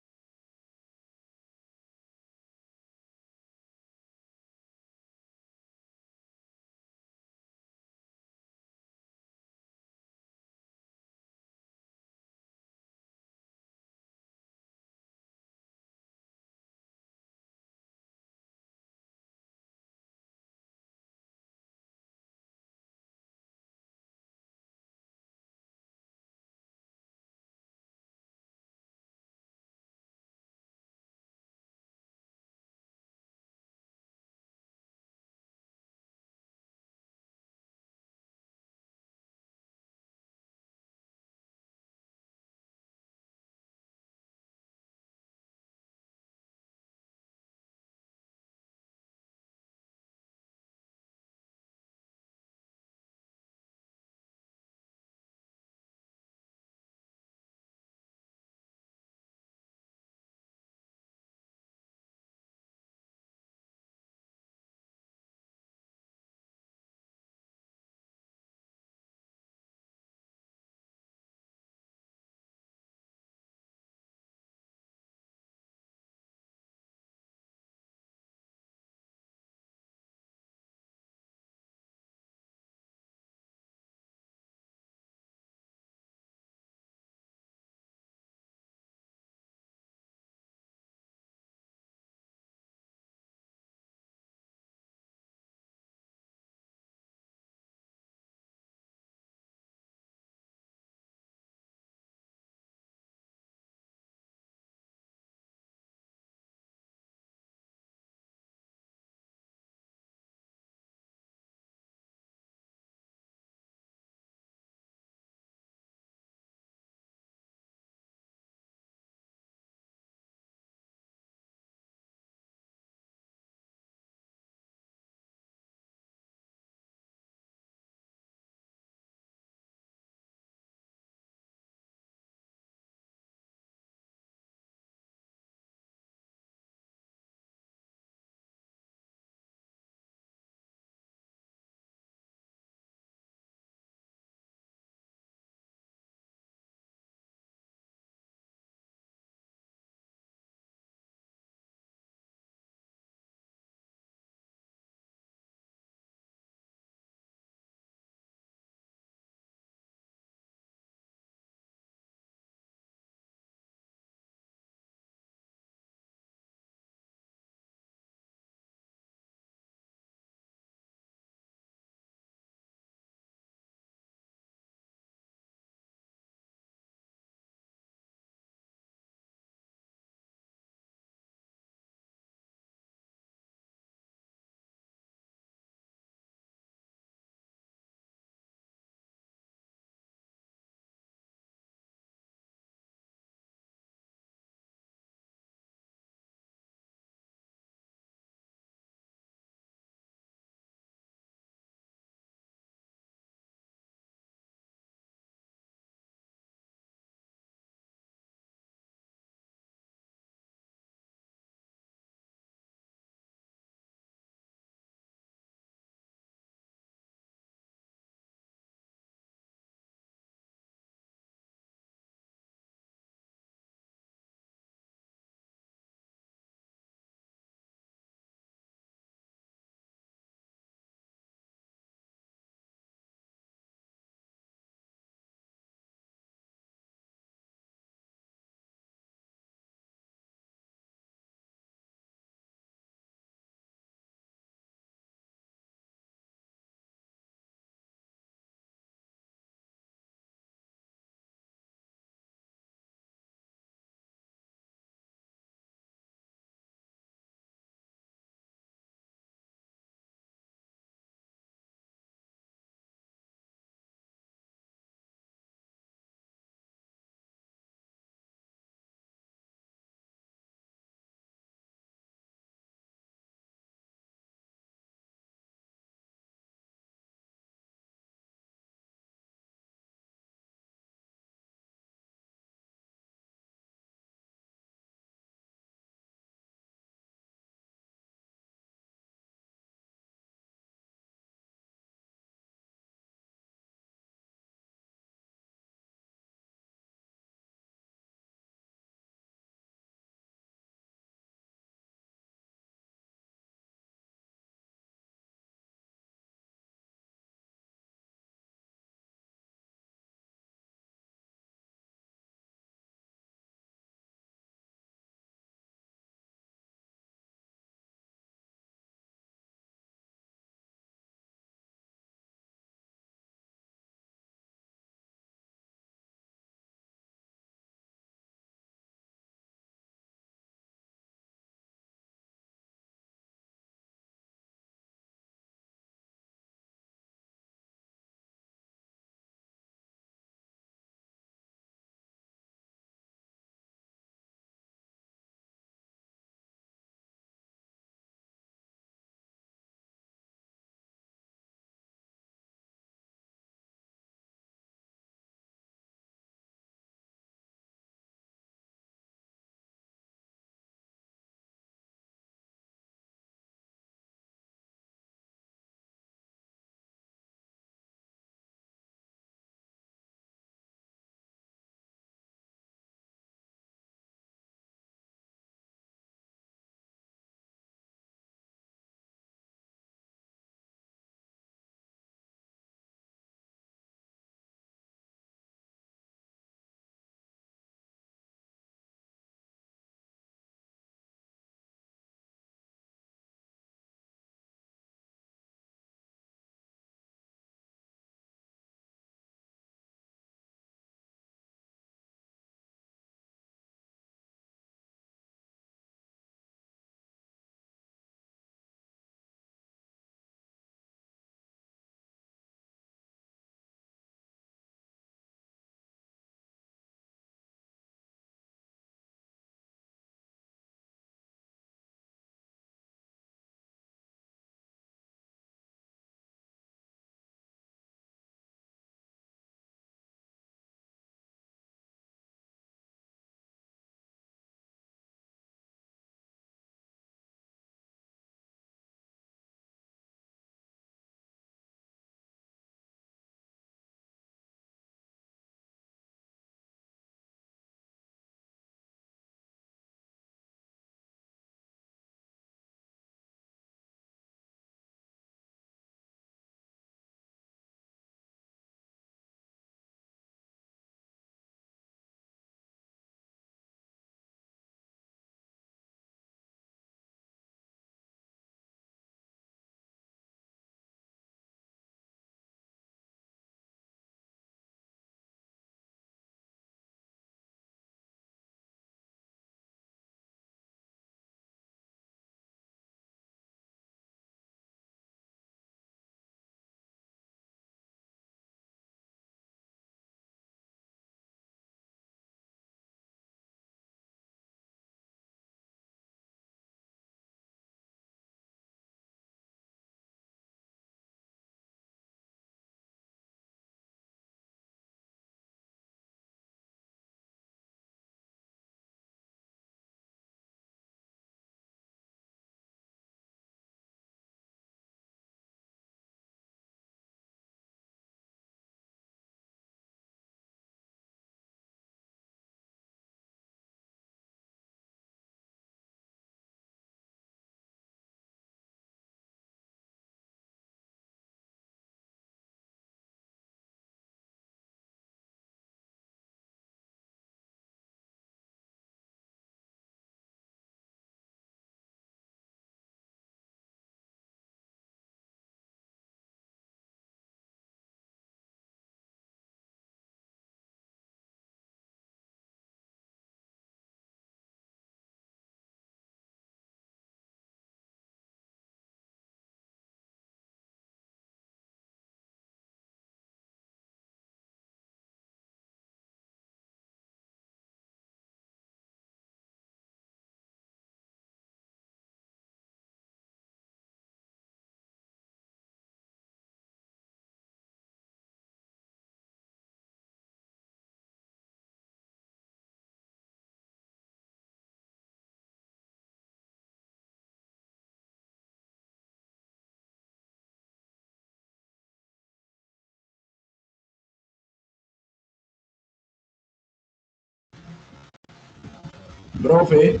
Profe,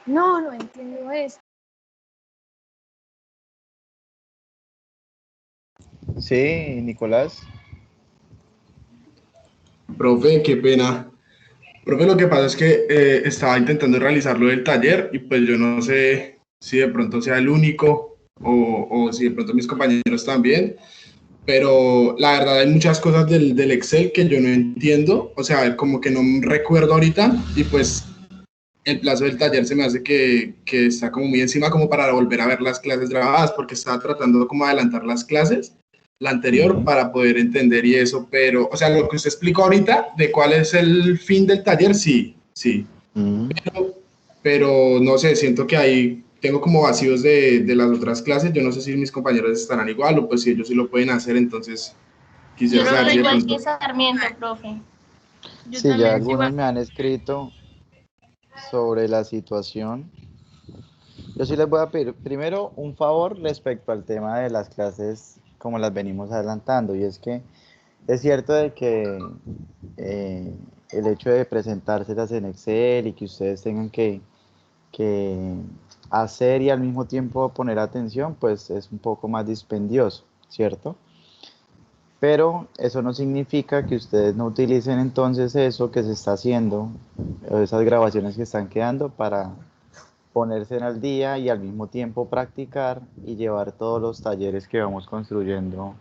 No, no entiendo eso. Sí, Nicolás. profe, qué pena. Profe, lo que pasa es que estaba intentando realizarlo del taller y pues yo no sé si de pronto sea el único o si de pronto mis compañeros también, pero la verdad hay muchas cosas del Excel que yo no entiendo, o sea, como que no recuerdo ahorita y pues el plazo del taller se me hace que está como muy encima como para volver a ver las clases grabadas porque estaba tratando como de adelantar las clases, la anterior, para poder entender y eso, pero, o sea, lo que usted explicó ahorita de cuál es el fin del taller, sí, sí, pero no sé, siento que ahí tengo como vacíos de las otras clases, yo no sé si mis compañeros estarán igual o pues si ellos sí lo pueden hacer, entonces Yo quisiera saber estoy si de igual que pronto... Sarmiento, profe. Yo Sí, ya también soy algunos igual. me han escrito sobre la situación. Yo sí les voy a pedir primero un favor respecto al tema de las clases como las venimos adelantando, y es que es cierto de que eh, el hecho de presentárselas en Excel y que ustedes tengan que hacer y al mismo tiempo poner atención, pues es un poco más dispendioso, ¿cierto? Pero eso no significa que ustedes no utilicen entonces eso que se está haciendo, o esas grabaciones que están quedando para ponerse al día y al mismo tiempo practicar y llevar todos los talleres que vamos construyendo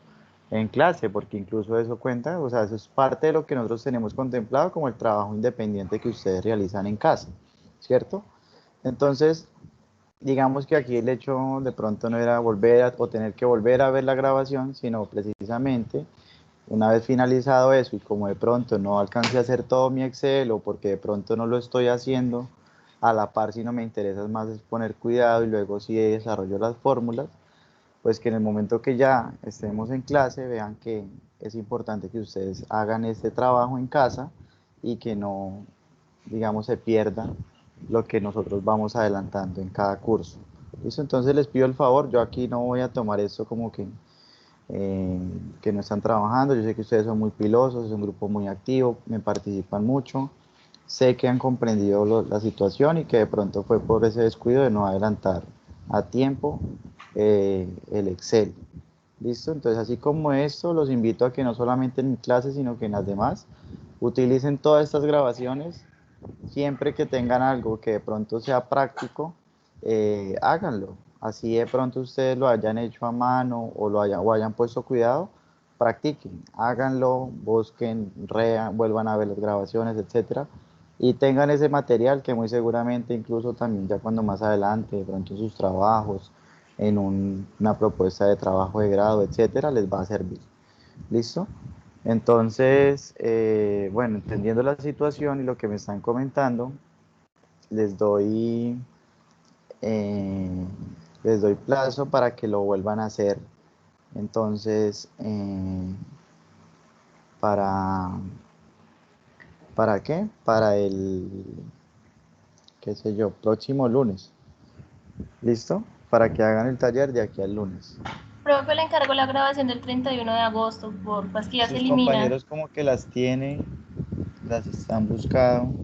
en clase, porque incluso eso cuenta, o sea, eso es parte de lo que nosotros tenemos contemplado como el trabajo independiente que ustedes realizan en casa, ¿cierto? Entonces, digamos que aquí el hecho de pronto no era o tener que volver a ver la grabación, sino precisamente una vez finalizado eso y como de pronto no alcancé a hacer todo mi Excel o porque de pronto no lo estoy haciendo a la par, si no me interesa más es poner cuidado y luego si desarrollo las fórmulas, pues que en el momento que ya estemos en clase vean que es importante que ustedes hagan este trabajo en casa y que no, digamos, se pierda lo que nosotros vamos adelantando en cada curso. ¿Listo? Entonces les pido el favor, yo aquí no voy a tomar esto como que no están trabajando. Yo sé que ustedes son muy pilosos, es un grupo muy activo, me participan mucho. Sé que han comprendido la situación y que de pronto fue por ese descuido de no adelantar a tiempo el Excel. ¿Listo? Entonces, así como esto, los invito a que no solamente en mi clase, sino que en las demás, utilicen todas estas grabaciones. Siempre que tengan algo que de pronto sea práctico, háganlo. Así de pronto ustedes lo hayan hecho a mano o hayan puesto cuidado, practiquen, háganlo, busquen, vuelvan a ver las grabaciones, etcétera, y tengan ese material que muy seguramente incluso también ya cuando más adelante, de pronto sus trabajos, en una propuesta de trabajo de grado, etcétera, les va a servir. ¿Listo? Entonces, bueno, entendiendo la situación y lo que me están comentando, les doy, eh, les doy plazo para que lo vuelvan a hacer. Entonces, para, ¿para qué? Para el, qué sé yo, próximo lunes. ¿Listo? Para que hagan el taller de aquí al lunes. Profe, le encargo la grabación del 31 de agosto, por que ya se Sus elimina. compañeros como que las tienen, las están buscando.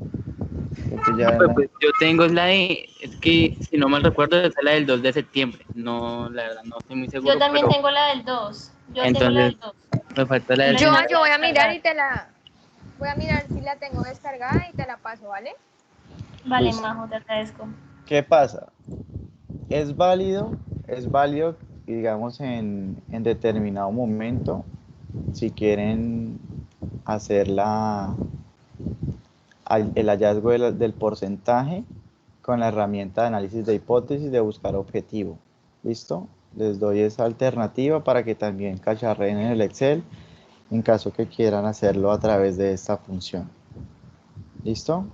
Creo que ya Pues yo tengo es que si no mal recuerdo, es la del 2 de septiembre. No, la verdad, no estoy muy Yo seguro, también pero tengo la del 2. Yo tengo la entonces del 2. me falta la Y del la Yo, alcancé yo a voy a mirar descargar. y voy a mirar si la tengo descargada y te la paso, ¿vale? Vale, listo. Majo, te agradezco. ¿Qué pasa? Es válido, digamos, en determinado momento, si quieren hacer el hallazgo del porcentaje con la herramienta de análisis de hipótesis de buscar objetivo. ¿Listo? Les doy esa alternativa para que también cacharreen en el Excel en caso que quieran hacerlo a través de esta función. ¿Listo?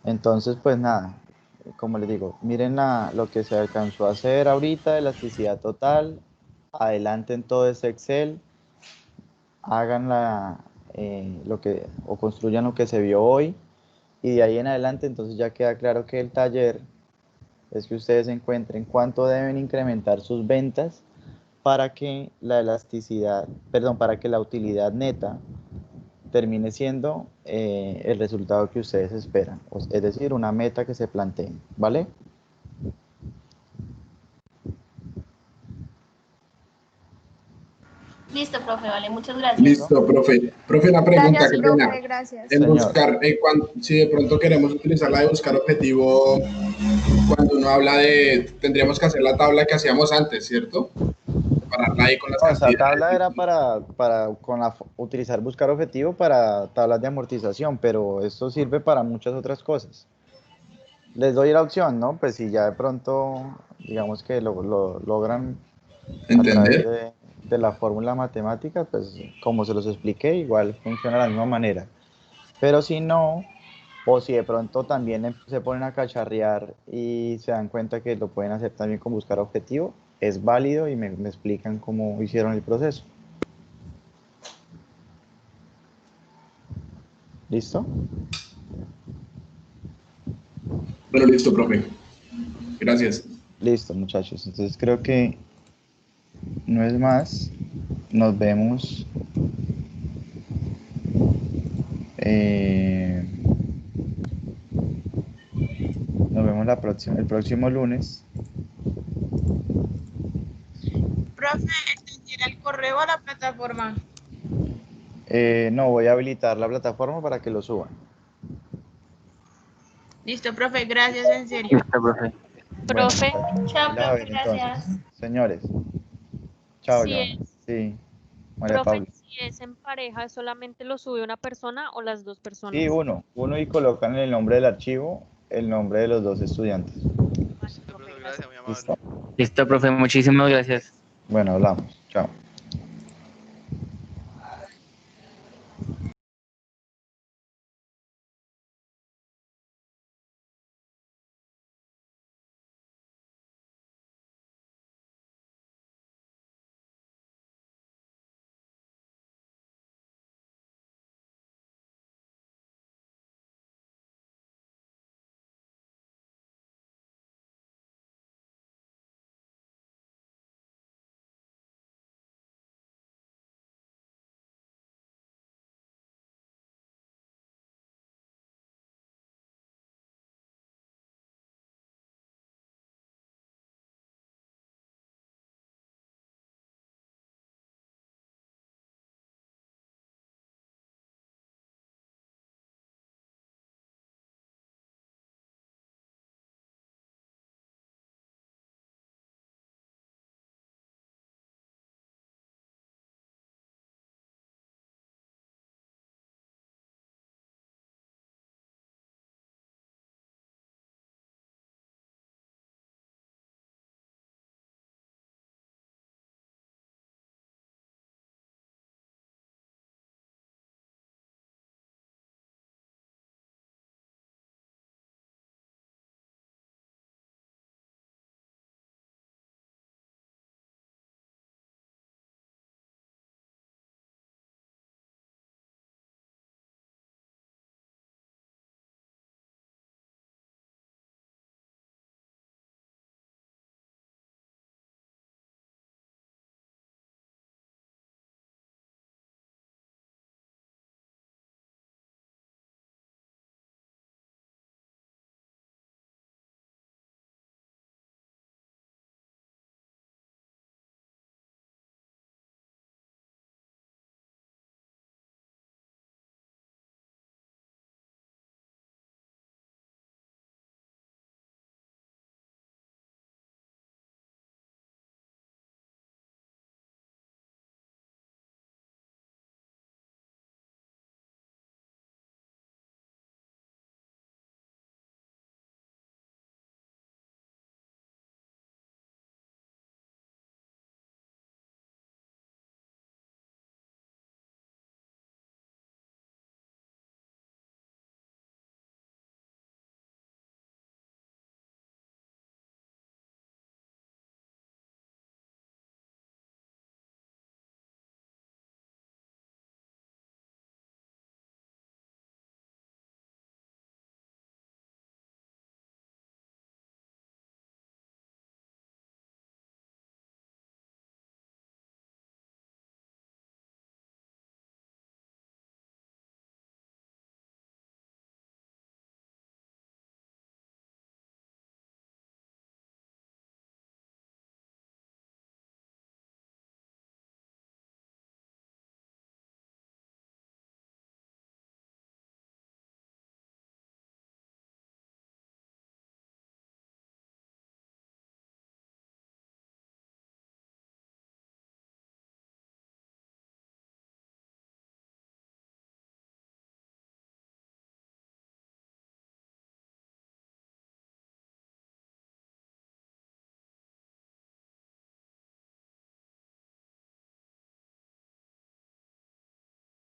Entonces, pues nada, como les digo, miren lo que se alcanzó a hacer ahorita, elasticidad total, adelanten todo ese Excel, hagan o construyan lo que se vio hoy, y de ahí en adelante entonces ya queda claro que el taller es que ustedes encuentren cuánto deben incrementar sus ventas para que la elasticidad, perdón, para que la utilidad neta termine siendo el resultado que ustedes esperan, es decir, una meta que se planteen, ¿vale? Listo, profe, vale, muchas gracias. Listo, profe. Profe, una pregunta, Gracias, qué profe, pena. gracias. En Señor. buscar, si de pronto queremos utilizar la de buscar objetivo, cuando uno habla de, tendríamos que hacer la tabla que hacíamos antes, ¿cierto? Separarla ahí con las No, esa cantidades. tabla era para utilizar buscar objetivo para tablas de amortización, pero esto sirve para muchas otras cosas. Les doy la opción, ¿no? Pues si ya de pronto, digamos que lo logran a través ¿Entender? de la fórmula matemática, pues como se los expliqué, igual funciona de la misma manera. Pero si no, o si de pronto también se ponen a cacharrear y se dan cuenta que lo pueden hacer también con buscar objetivo, es válido y me explican cómo hicieron el proceso. ¿Listo? Bueno, listo, profe. Gracias. Listo, muchachos. Entonces creo que no es más. Nos vemos. Nos vemos el próximo lunes. Profe, ¿entendiera el correo a la plataforma? No, voy a habilitar la plataforma para que lo suban. Listo, profe, gracias, en serio. Listo, profe. Profe, Bueno, Chao, la profe, ven, entonces. gracias. Señores. Chao, si Joana. es, Sí, María profe, Paula. si es en pareja, ¿solamente lo sube una persona o las dos personas? Sí, uno y colocan en el nombre del archivo el nombre de los dos estudiantes. Vale, Listo, profe, profe, gracias. gracias, muy amable. ¿Listo? Listo, profe, muchísimas gracias. Bueno, hablamos. Chao.